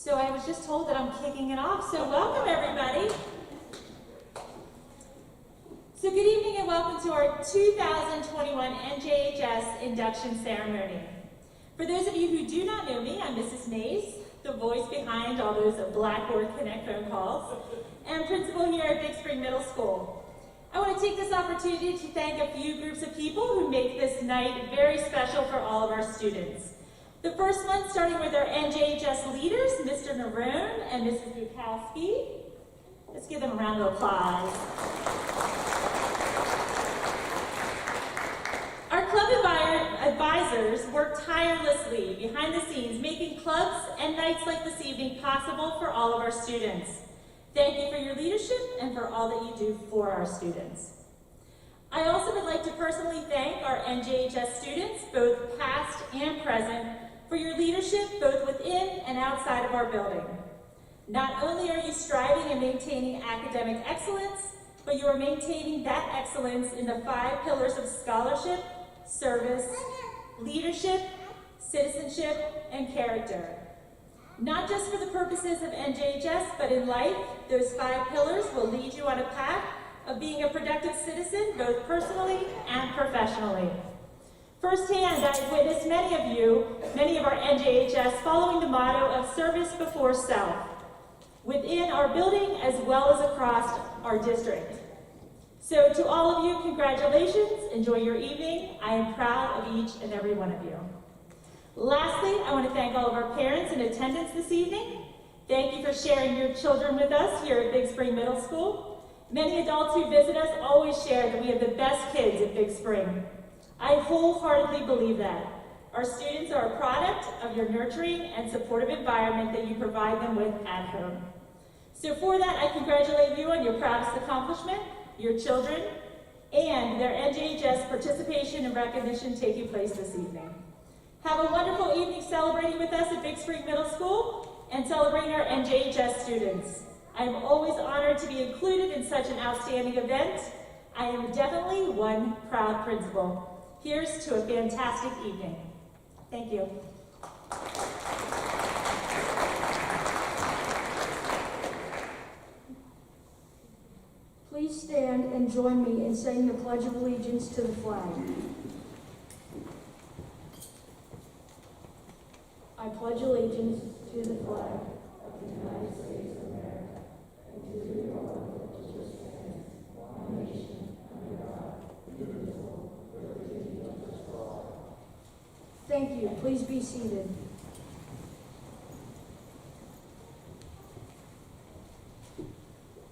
So I was just told that I'm kicking it off, so welcome everybody. So good evening and welcome to our 2021 Njhs induction ceremony. For those of you who do not know me, I'm Mrs. Njhs, the voice behind all those Blackboard Connect phone calls, and principal here at Big Spring Middle School. I want to take this opportunity to thank a few groups of people who make this night very special for all of our students. The first one, starting with our Njhs leaders, Mr. Narone and Mrs. Bukowski. Let's give them a round of applause. Our club advisors work tirelessly behind the scenes, making clubs and nights like this evening possible for all of our students. Thank you for your leadership and for all that you do for our students. I also would like to personally thank our Njhs students, both past and present, for your leadership both within and outside of our building. Not only are you striving and maintaining academic excellence, but you are maintaining that excellence in the 5 pillars of scholarship, service, leadership, citizenship, and character. Not just for the purposes of Njhs, but in life, those 5 pillars will lead you on a path of being a productive citizen, both personally and professionally. Firsthand, I've witnessed many of our Njhs following the motto of service before self, within our building as well as across our district. So to all of you, congratulations, enjoy your evening. I am proud of each and every one of you. Lastly, I want to thank all of our parents in attendance this evening. Thank you for sharing your children with us here at Big Spring Middle School. Many adults who visit us always share that we have the best kids at Big Spring. I wholeheartedly believe that. Our students are a product of your nurturing and supportive environment that you provide them with at home. So for that, I congratulate you on your proudest accomplishment, your children, and their Njhs participation and recognition taking place this evening. Have a wonderful evening celebrating with us at Big Spring Middle School and celebrating our Njhs students. I am always honored to be included in such an outstanding event. I am definitely one proud principal. Here's to a fantastic evening. Thank you. Please stand and join me in saying the Pledge of Allegiance to the flag. I pledge allegiance to the flag of the United States of America and to the republic which stands one nation under God, indivisible, with liberty and justice for all. Thank you. Please be seated.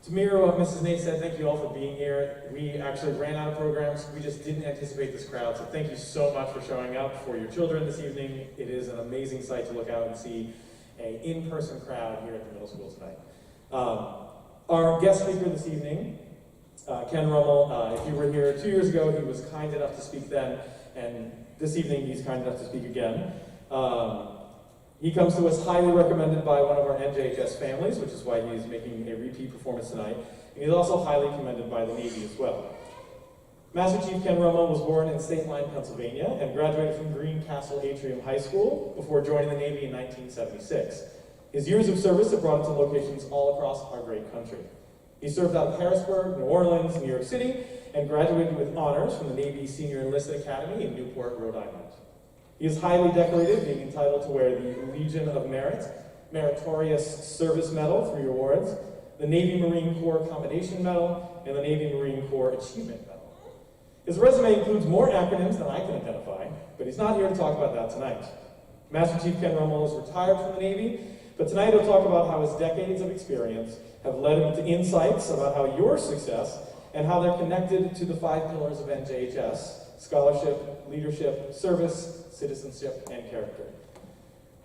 To mirror what Mrs. Njhs said, thank you all for being here. We actually ran out of programs. We just didn't anticipate this crowd, so thank you so much for showing up for your children this evening. It is an amazing sight to look out and see an in-person crowd here at the middle school tonight. Our guest speaker this evening, Ken Rommel, if you were here 2 years ago, he was kind enough to speak then, and this evening he's kind enough to speak again. He comes to us highly recommended by one of our Njhs families, which is why he is making a repeat performance tonight. And he's also highly commended by the Navy as well. Master Chief Ken Rommel was born in State Line, Pennsylvania, and graduated from Greencastle Atrium High School before joining the Navy in 1976. His years of service have brought him to locations all across our great country. He served out of Harrisburg, New Orleans, New York City, and graduated with honors from the Navy Senior Enlisted Academy in Newport, Rhode Island. He is highly decorated, being entitled to wear the Legion of Merit, Meritorious Service Medal, 3 awards, the Navy Marine Corps Commendation Medal, and the Navy Marine Corps Achievement Medal. His resume includes more acronyms than I can identify, but he's not here to talk about that tonight. Master Chief Ken Rommel is retired from the Navy, but tonight he'll talk about how his decades of experience have led him to insights about how your success and how they're connected to the 5 pillars of Njhs: scholarship, leadership, service, citizenship, and character.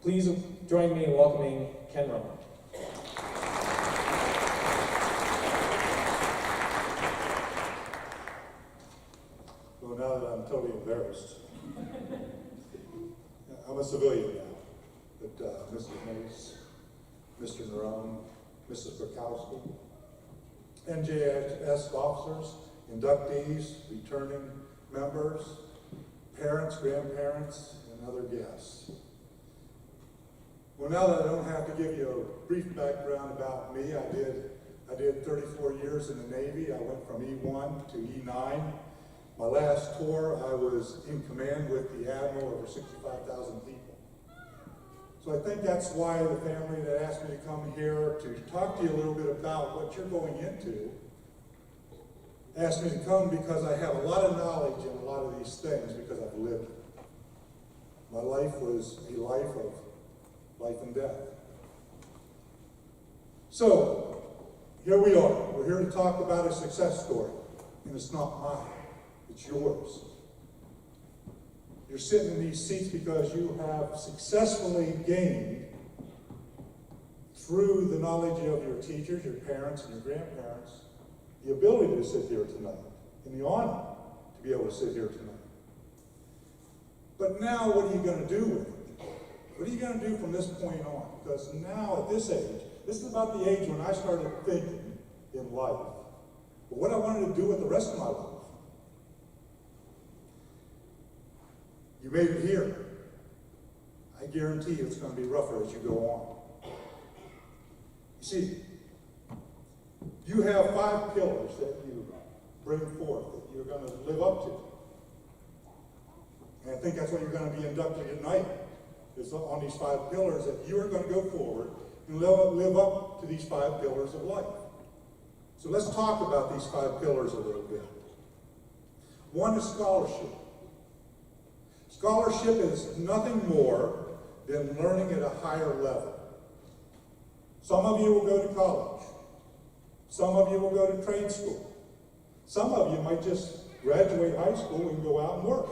Please join me in welcoming Ken Rommel. Well, now that I'm totally embarrassed, I'm a civilian now, but Mrs. Njhs, Mr. Narone, Mrs. Bukowski, Njhs officers, inductees, returning members, parents, grandparents, and other guests. Well, now that I don't have to give you a brief background about me, I did 34 years in the Navy. I went from E1 to E9. My last tour, I was in command with the Admiral over 65,000 people. So I think that's why the family that asked me to come here to talk to you a little bit about what you're going into asked me to come because I have a lot of knowledge in a lot of these things because I've lived it. My life was a life of life and death. So, here we are. We're here to talk about a success story. And it's not mine. It's yours. You're sitting in these seats because you have successfully gained, through the knowledge of your teachers, your parents, and your grandparents, the ability to sit here tonight, and the honor to be able to sit here tonight. But now, what are you going to do with it? What are you going to do from this point on? Because now, at this age, this is about the age when I started thinking in life. But what I wanted to do with the rest of my life. You made it here. I guarantee you it's going to be rougher as you go on. You see, you have 5 pillars that you bring forth, that you're going to live up to. And I think that's what you're going to be inducted tonight, is on these 5 pillars, that you are going to go forward and live up to these 5 pillars of life. So let's talk about these 5 pillars a little bit. One is scholarship. Scholarship is nothing more than learning at a higher level. Some of you will go to college. Some of you will go to trade school. Some of you might just graduate high school and go out and work.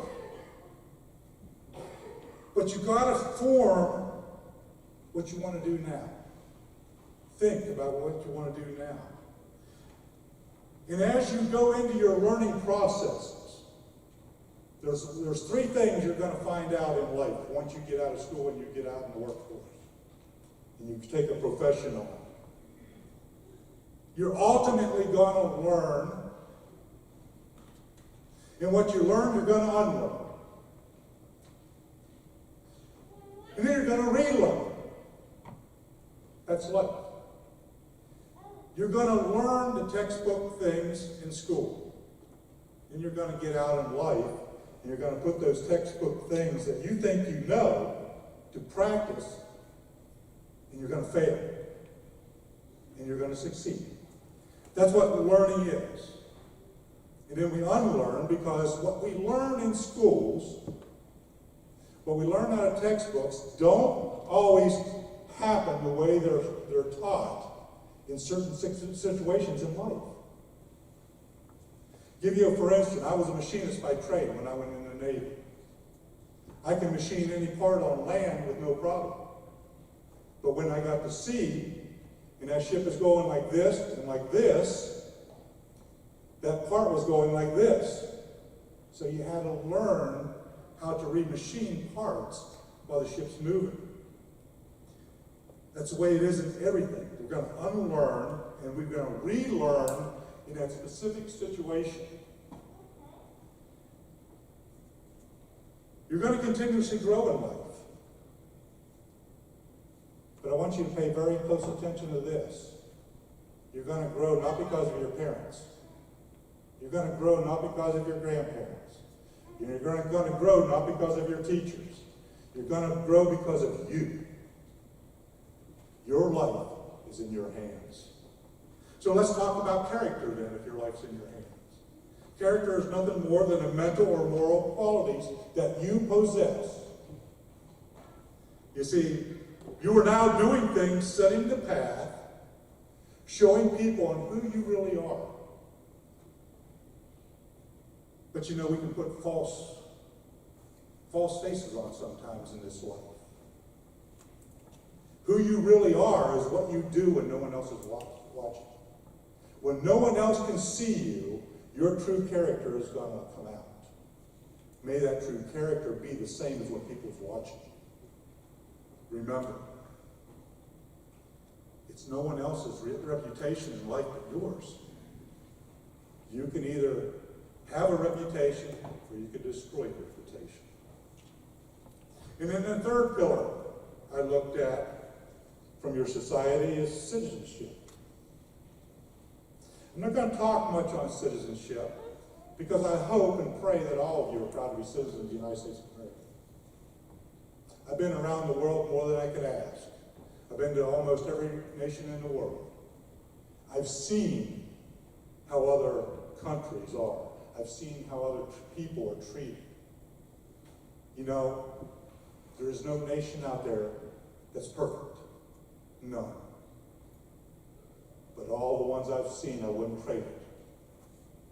But you got to form what you want to do now. Think about what you want to do now. And as you go into your learning processes, there's 3 things you're going to find out in life once you get out of school and you get out in the workforce. And you take a profession on. You're ultimately going to learn. And what you learn, you're going to unlearn. And then you're going to relearn. That's life. You're going to learn the textbook things in school. Then you're going to get out in life, and you're going to put those textbook things that you think you know to practice, and you're going to fail. And you're going to succeed. That's what learning is. And then we unlearn, because what we learn in schools, what we learn out of textbooks, don't always happen the way they're taught in certain situations in life. Give you for instance, I was a machinist by trade when I went in the Navy. I can machine any part on land with no problem. But when I got to sea, and that ship is going like this and like this, that part was going like this. So you had to learn how to remachine parts while the ship's moving. That's the way it is in everything. We're going to unlearn and we're going to relearn in that specific situation. You're going to continuously grow in life. But I want you to pay very close attention to this. You're going to grow not because of your parents. You're going to grow not because of your grandparents. You're going to grow not because of your teachers. You're going to grow because of you. Your life is in your hands. So let's talk about character then, if your life's in your hands. Character is nothing more than a mental or moral qualities that you possess. You see, you are now doing things, setting the path, showing people on who you really are. But you know, we can put false faces on sometimes in this life. Who you really are is what you do when no one else is watching. When no one else can see you, your true character is going to come out. May that true character be the same as when people's watching. Remember, it's no one else's reputation in life but yours. You can either have a reputation or you can destroy your reputation. And then the third pillar I looked at from your society is citizenship. I'm not going to talk much on citizenship because I hope and pray that all of you are proud to be citizens of the United States of America. I've been around the world more than I could ask. I've been to almost every nation in the world. I've seen how other countries are. I've seen how other people are treated. You know, there is no nation out there that's perfect. None. But all the ones I've seen, I wouldn't trade it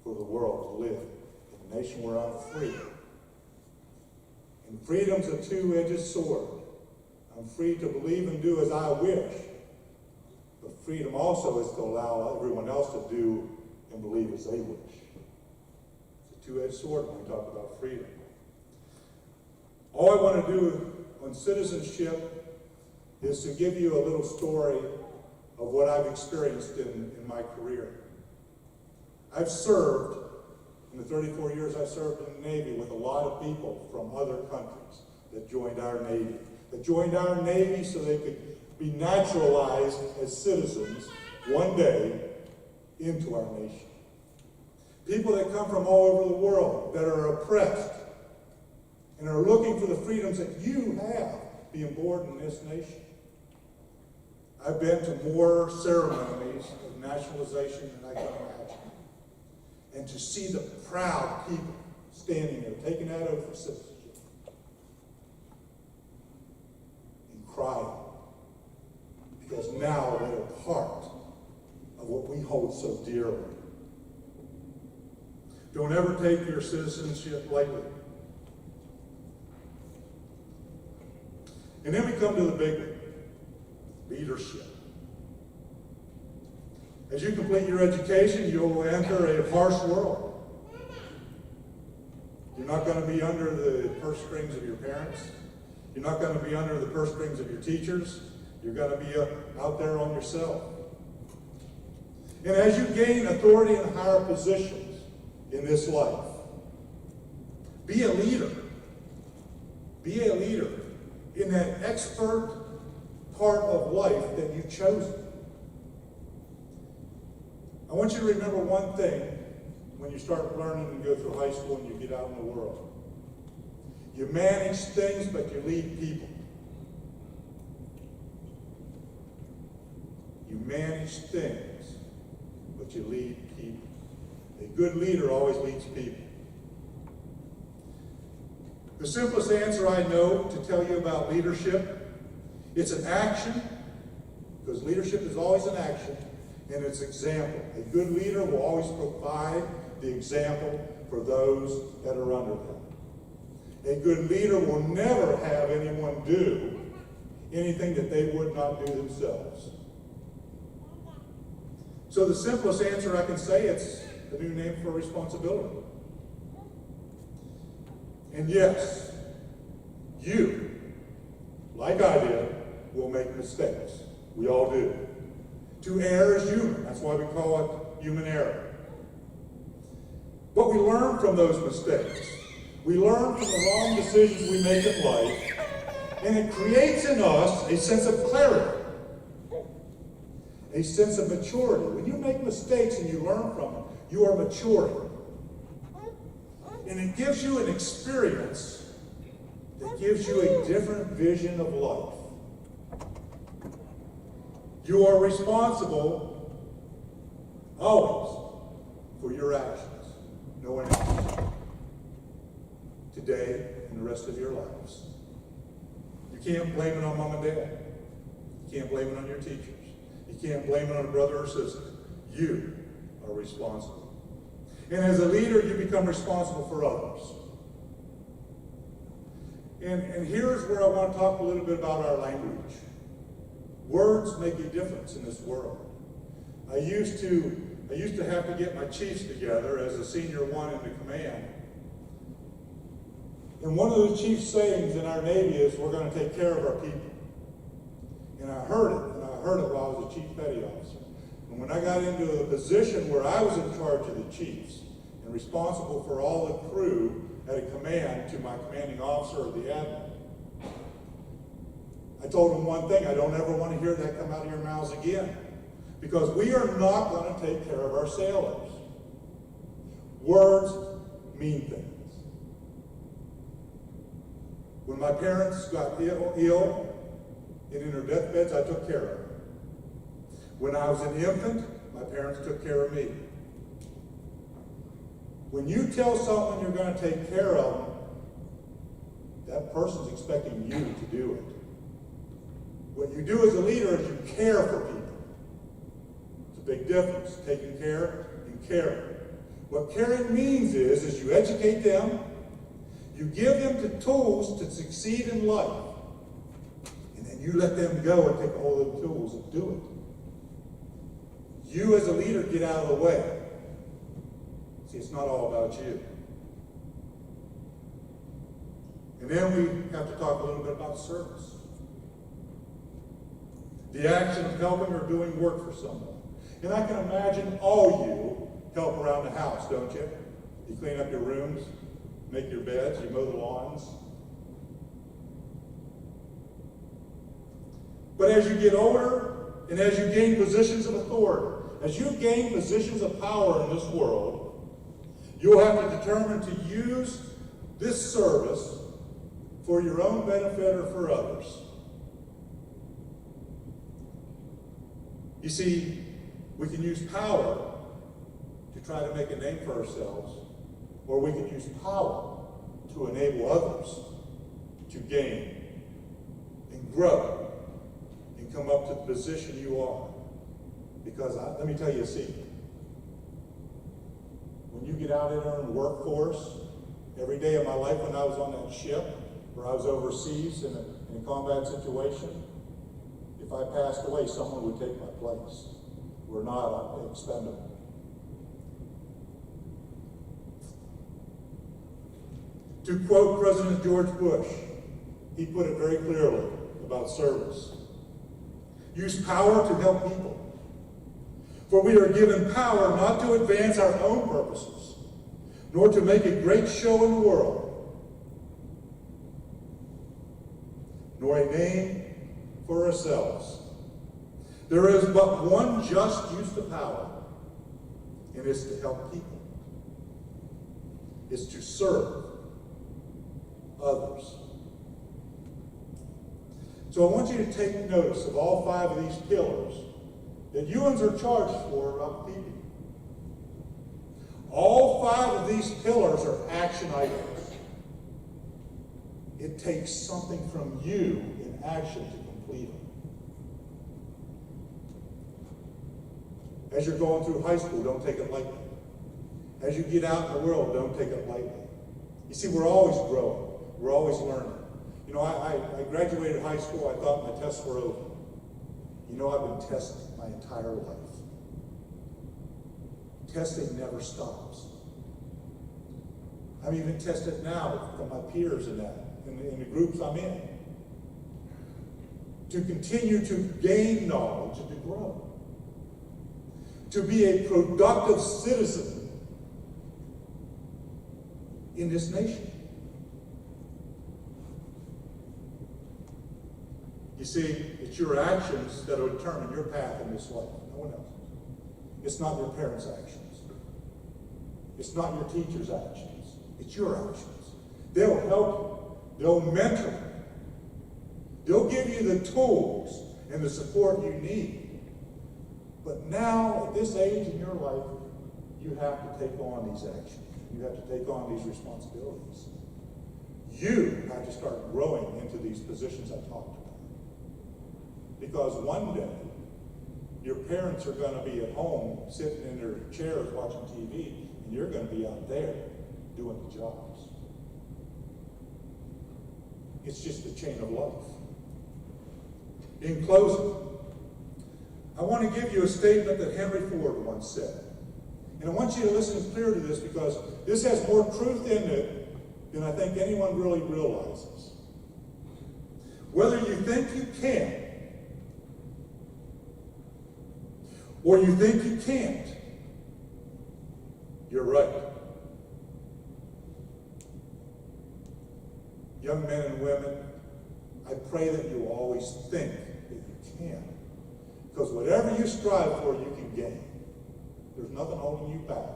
for the world to live in a nation where I'm free. And freedom's a two-edged sword. I'm free to believe and do as I wish. But freedom also is to allow everyone else to do and believe as they wish. It's a two-edged sword when we talk about freedom. All I want to do on citizenship is to give you a little story of what I've experienced in my career. I've served, in the 34 years I served in the Navy, with a lot of people from other countries that joined our Navy. That joined our Navy so they could be naturalized as citizens one day into our nation. People that come from all over the world that are oppressed and are looking for the freedoms that you have being born in this nation. I've been to more ceremonies of nationalization than I can imagine. And to see the proud people standing there, taking that oath of citizenship, and crying, because now they're part of what we hold so dearly. Don't ever take your citizenship lightly. And then we come to the big one, leadership. As you complete your education, you'll enter a harsh world. You're not going to be under the purse strings of your parents. You're not going to be under the purse strings of your teachers. You're going to be out there on yourself. And as you gain authority and higher positions in this life, be a leader. Be a leader in that expert part of life that you've chosen. I want you to remember one thing when you start learning and go through high school and you get out in the world. You manage things, but you lead people. You manage things, but you lead people. A good leader always leads people. The simplest answer I know to tell you about leadership, it's an action, because leadership is always an action, and it's example. A good leader will always provide the example for those that are under them. A good leader will never have anyone do anything that they would not do themselves. So the simplest answer I can say, it's a new name for responsibility. And yes, you, like I did, will make mistakes. We all do. To err is human. That's why we call it human error. But we learn from those mistakes. We learn from the wrong decisions we make in life, and it creates in us a sense of clarity, a sense of maturity. When you make mistakes and you learn from them, you are maturing. And it gives you an experience that gives you a different vision of life. You are responsible always for your actions. No one else. Today and the rest of your lives. You can't blame it on mom and dad. You can't blame it on your teachers. You can't blame it on a brother or sister. You are responsible. And as a leader, you become responsible for others. And here's where I want to talk a little bit about our language. Words make a difference in this world. I used to have to get my chiefs together as a senior one in the command. And one of the chief sayings in our Navy is, we're going to take care of our people. And I heard it while I was a chief petty officer. And when I got into a position where I was in charge of the chiefs and responsible for all the crew at a command to my commanding officer or the admiral, I told them one thing, I don't ever want to hear that come out of your mouths again. Because we are not going to take care of our sailors. Words mean things. When my parents got ill and in their deathbeds, I took care of them. When I was an infant, my parents took care of me. When you tell someone you're going to take care of them, that person's expecting you to do it. What you do as a leader is you care for people. It's a big difference, taking care and caring. What caring means is you educate them, you give them the tools to succeed in life, and then you let them go and take all those tools and do it. You as a leader get out of the way. See, it's not all about you. And then we have to talk a little bit about service. The action of helping or doing work for someone. And I can imagine all you help around the house, don't you? You clean up your rooms, make your beds, you mow the lawns. But as you get older, and as you gain positions of authority, as you gain positions of power in this world, you'll have to determine to use this service for your own benefit or for others. You see, we can use power to try to make a name for ourselves, or we can use power to enable others to gain and grow and come up to the position you are. Because let me tell you a secret. When you get out in the workforce, every day of my life when I was on that ship, where I was overseas in a combat situation, if I passed away, someone would take my place. We're not expendable. To quote President George Bush, he put it very clearly about service. Use power to help people. For we are given power not to advance our own purposes, nor to make a great show in the world, nor a name for ourselves. There is but one just use of power, and it's to help people. It's to serve others. So I want you to take notice of all 5 of these pillars that UNs are charged for upkeeping. All 5 of these pillars are action items. It takes something from you in action to complete them. As you're going through high school, don't take it lightly. As you get out in the world, don't take it lightly. You see, we're always growing. We're always learning. You know, I graduated high school, I thought my tests were over. You know, I've been tested my entire life. Testing never stops. I'm even tested now from my peers in that, in the groups I'm in. To continue to gain knowledge and to grow. To be a productive citizen in this nation. You see, it's your actions that will determine your path in this life, no one else. It's not your parents' actions. It's not your teacher's actions. It's your actions. They'll help you. They'll mentor you. They'll give you the tools and the support you need. But now, at this age in your life, you have to take on these actions. You have to take on these responsibilities. You have to start growing into these positions I talked about. Because one day, your parents are going to be at home sitting in their chairs watching TV, and you're going to be out there doing the jobs. It's just the chain of life. In closing, I want to give you a statement that Henry Ford once said. And I want you to listen clear to this because this has more truth in it than I think anyone really realizes. Whether you think you can, or you think you can't, you're right. Young men and women, I pray that you always think that you can. Because whatever you strive for, you can gain. There's nothing holding you back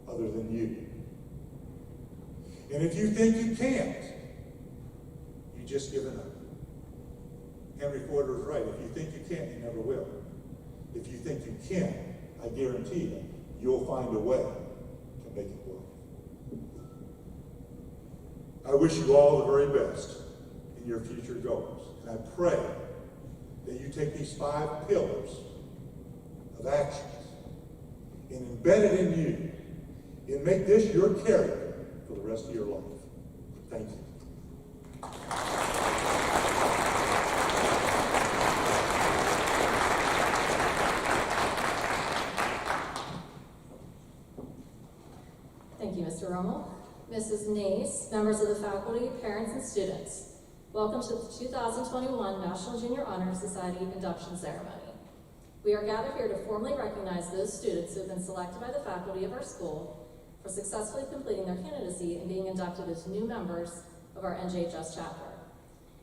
other than you. And if you think you can't, you just given up. Henry Ford was right. If you think you can't, you never will. If you think you can, I guarantee you, you'll find a way to make it work. I wish you all the very best in your future goals. And I pray that you take these 5 pillars of actions and embed it in you and make this your character for the rest of your life. Thank you. Thank you, Mr. Rommel. Mrs. Njhs, members of the faculty, parents, and students, welcome to the 2021 National Junior Honor Society Induction Ceremony. We are gathered here to formally recognize those students who have been selected by the faculty of our school for successfully completing their candidacy and being inducted as new members of our Njhs chapter.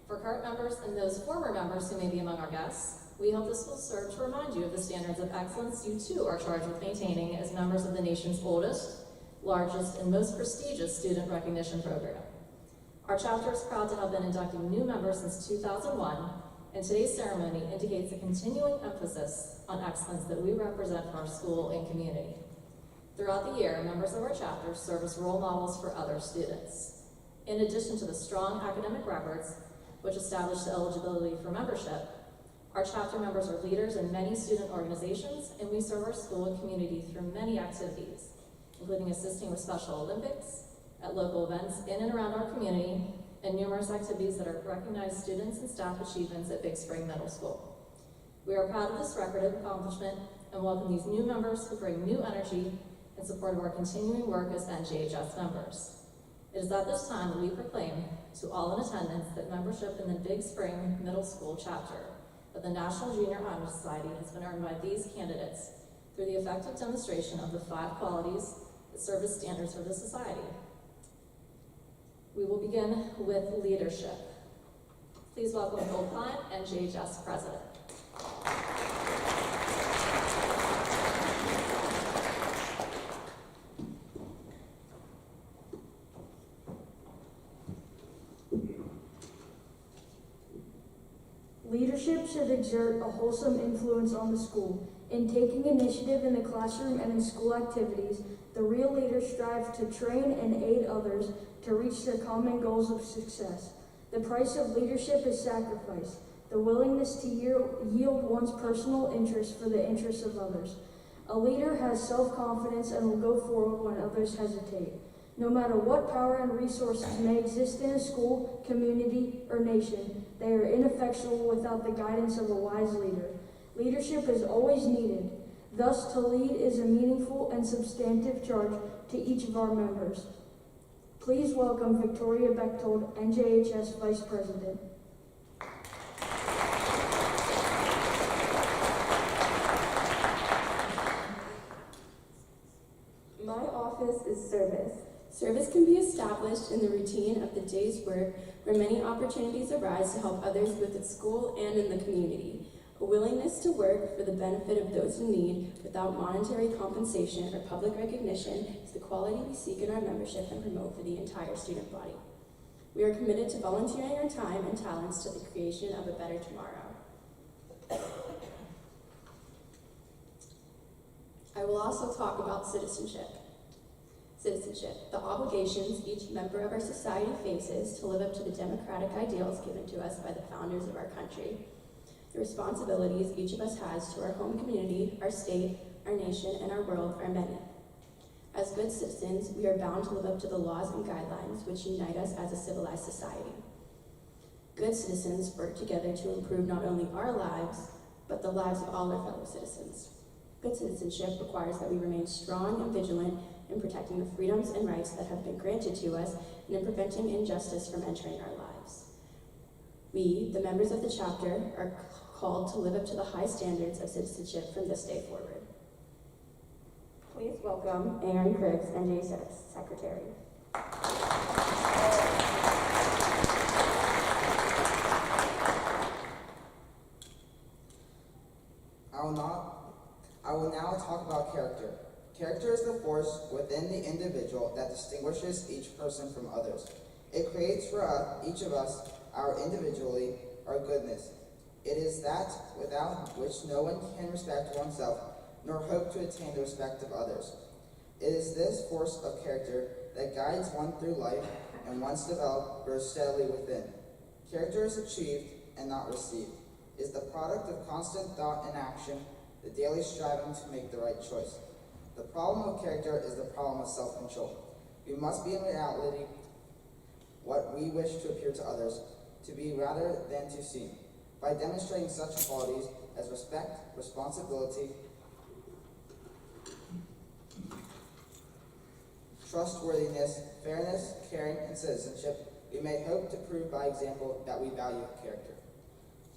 For current members and those former members who may be among our guests, we hope this will serve to remind you of the standards of excellence you too are charged with maintaining as members of the nation's oldest, largest, and most prestigious student recognition program. Our chapter is proud to have been inducting new members since 2001, and today's ceremony indicates a continuing emphasis on excellence that we represent for our school and community. Throughout the year, members of our chapter serve as role models for other students. In addition to the strong academic records, which establish the eligibility for membership, our chapter members are leaders in many student organizations, and we serve our school and community through many activities, including assisting with Special Olympics, at local events in and around our community, and numerous activities that are recognized students and staff achievements at Big Spring Middle School. We are proud of this record of accomplishment and welcome these new members who bring new energy in support of our continuing work as Njhs members. It is at this time that we proclaim to all in attendance that membership in the Big Spring Middle School chapter of the National Junior Honor Society has been earned by these candidates through the effective demonstration of the 5 qualities that serve as standards for the society. We will begin with leadership. Please welcome Bill Klein, Njhs President. Leadership should exert a wholesome influence on the school. In taking initiative in the classroom and in school activities, the real leader strives to train and aid others to reach their common goals of success. The price of leadership is sacrifice, the willingness to yield one's personal interests for the interests of others. A leader has self-confidence and will go forward when others hesitate. No matter what power and resources may exist in a school, community, or nation, they are ineffectual without the guidance of a wise leader. Leadership is always needed. Thus, to lead is a meaningful and substantive charge to each of our members. Please welcome Victoria Bechtold, Njhs Vice President. My office is service. Service can be established in the routine of the day's work where many opportunities arise to help others both at school and in the community. A willingness to work for the benefit of those in need without monetary compensation or public recognition is the quality we seek in our membership and promote for the entire student body. We are committed to volunteering our time and talents to the creation of a better tomorrow. I will also talk about citizenship. Citizenship, the obligations each member of our society faces to live up to the democratic ideals given to us by the founders of our country. The responsibilities each of us has to our home community, our state, our nation, and our world are many. As good citizens, we are bound to live up to the laws and guidelines which unite us as a civilized society. Good citizens work together to improve not only our lives, but the lives of all our fellow citizens. Good citizenship requires that we remain strong and vigilant in protecting the freedoms and rights that have been granted to us and in preventing injustice from entering our lives. We, the members of the chapter, are called to live up to the high standards of citizenship from this day forward. Please welcome Aaron Griggs, Njhs Secretary. will now talk about character. Character is the force within the individual that distinguishes each person from others. It creates for each of us our individually, our goodness. It is that without which no one can respect oneself, nor hope to attain the respect of others. It is this force of character that guides one through life, and once developed, grows steadily within. Character is achieved and not received. It is the product of constant thought and action, the daily striving to make the right choice. The problem of character is the problem of self-control. We must be in reality what we wish to appear to others, to be rather than to seem, by demonstrating such qualities as respect, responsibility, trustworthiness, fairness, caring, and citizenship. We may hope to prove by example that we value character.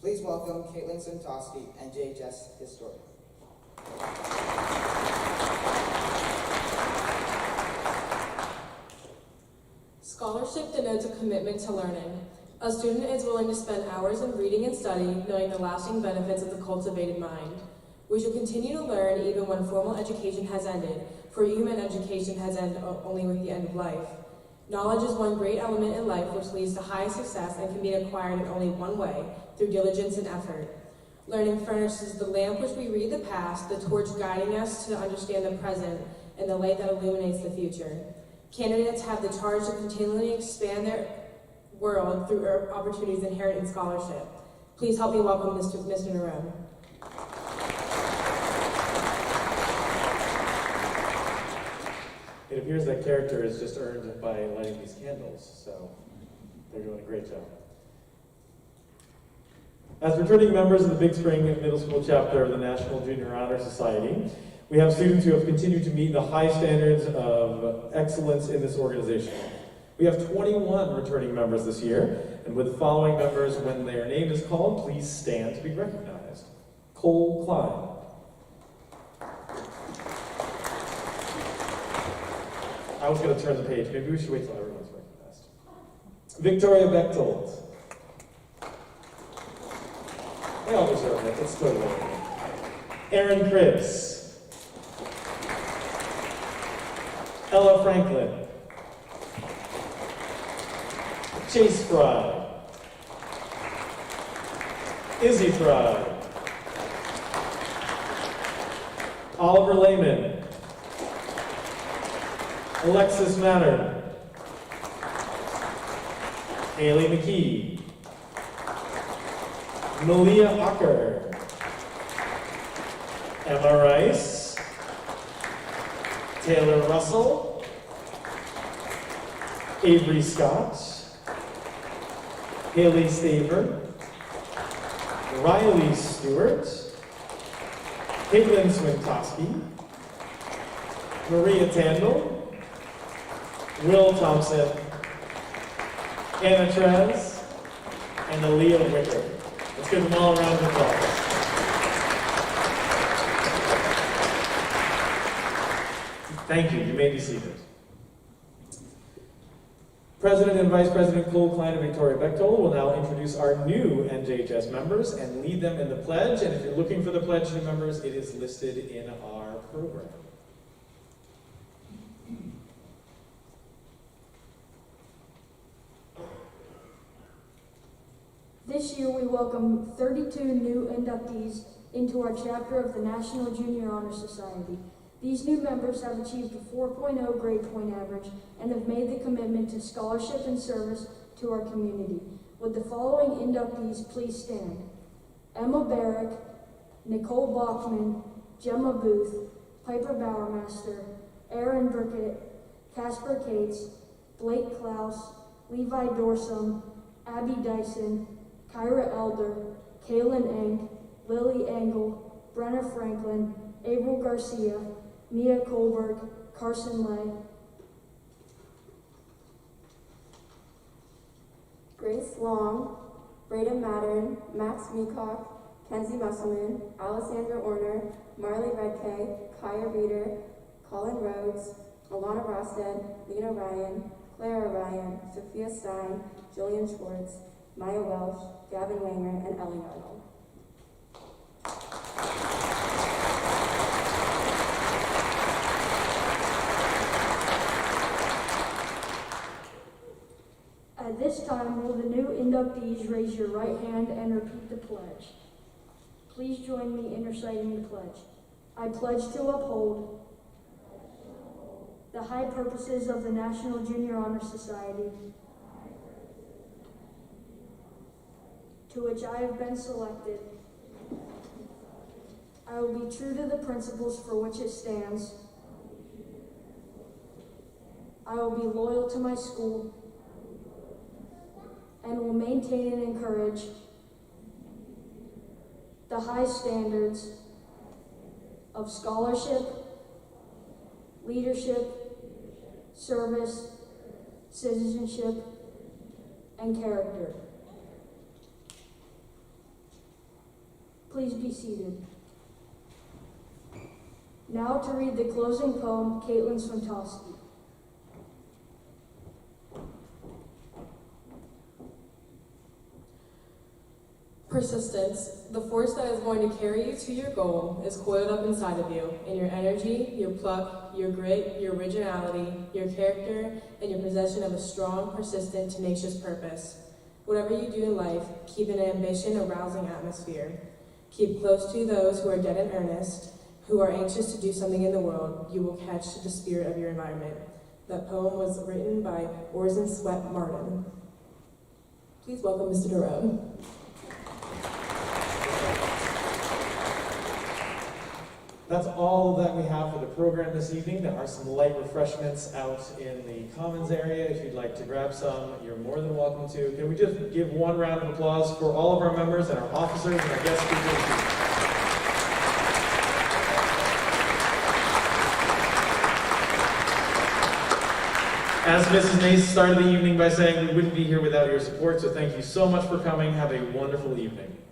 Please welcome Caitlin Santosky and Njhs historian. Scholarship denotes a commitment to learning. A student is willing to spend hours in reading and study, knowing the lasting benefits of the cultivated mind. We should continue to learn even when formal education has ended, for human education has ended only with the end of life. Knowledge is one great element in life which leads to high success and can be acquired in only one way, through diligence and effort. Learning furnishes the lamp which we read the past, the torch guiding us to understand the present, and the light that illuminates the future. Candidates have the charge to continually expand their world through opportunities inherent in scholarship. Please help me welcome Mr. Narone. It appears that character is just earned by lighting these candles, so they're doing a great job. As returning members of the Big Spring Middle School chapter of the National Junior Honor Society, we have students who have continued to meet the high standards of excellence in this organization. We have 21 returning members this year, and with the following members, when their name is called, please stand to be recognized. Cole Klein. I was going to turn the page. Maybe we should wait till everyone's recognized. Victoria Bechtold. They all deserve it. Let's go to them. Aaron Griggs. Ella Franklin. Chase Fry. Izzy Fry. Oliver Lehman. Alexis Matter. Haley McKee. Malia Ocker. Emma Rice. Taylor Russell. Avery Scott. Haley Staver. Riley Stewart. Caitlin Swintoski. Maria Tandle. Will Thompson, Anna Trez, and Aaliyah Wicker. Let's give them all a round of applause. Thank you. You may be seated. President and Vice President Cole Klein and Victoria Bechtold will now introduce our new NJHS members and lead them in the pledge. And if you're looking for the pledge, new members, it is listed in our program. This year, we welcome 32 new inductees into our chapter of the National Junior Honor Society. These new members have achieved a 4.0 grade point average and have made the commitment to scholarship and service to our community. Would the following inductees please stand? Emma Barrick, Nicole Bachman, Gemma Booth, Piper Bowermaster, Aaron Burkett, Casper Cates, Blake Klaus, Levi Dorsum, Abby Dyson, Kyra Elder, Kaylin Eng, Lily Engel, Brenna Franklin, April Garcia, Mia Kohlberg, Carson Lay, Grace Long, Brayden Mattern, Max Meacock, Kenzie Musselman, Alessandra Orner, Marley Redkay, Kaya Reeder, Colin Rhodes, Alana Rosted, Lena Ryan, Clara Ryan, Sophia Stein, Jillian Schwartz, Maya Welsh, Gavin Wanger, and Ellie Arnold. this time, will the new inductees raise your right hand and repeat the pledge? Please join me in reciting the pledge. I pledge to uphold the high purposes of the National Junior Honor Society, to which I have been selected. I will be true to the principles for which it stands. I will be loyal to my school and will maintain and encourage the high standards of scholarship, leadership, service, citizenship, and character. Please be seated. Now to read the closing poem, Caitlin Swintowski. Persistence, the force that is going to carry you to your goal, is coiled up inside of you, in your energy, your pluck, your grit, your originality, your character, and your possession of a strong, persistent, tenacious purpose. Whatever you do in life, keep an ambition, a rousing atmosphere. Keep close to those who are dead in earnest, who are anxious to do something in the world. You will catch the spirit of your environment. That poem was written by Oars and Sweat Martin. Please welcome Mr. Derone. That's all that we have for the program this evening. There are some light refreshments out in the Commons area. If you'd like to grab some, you're more than welcome to. Can we just give one round of applause for all of our members and our officers and our guest speakers? As Mrs. Nace started the evening by saying, we wouldn't be here without your support, so thank you so much for coming. Have a wonderful evening.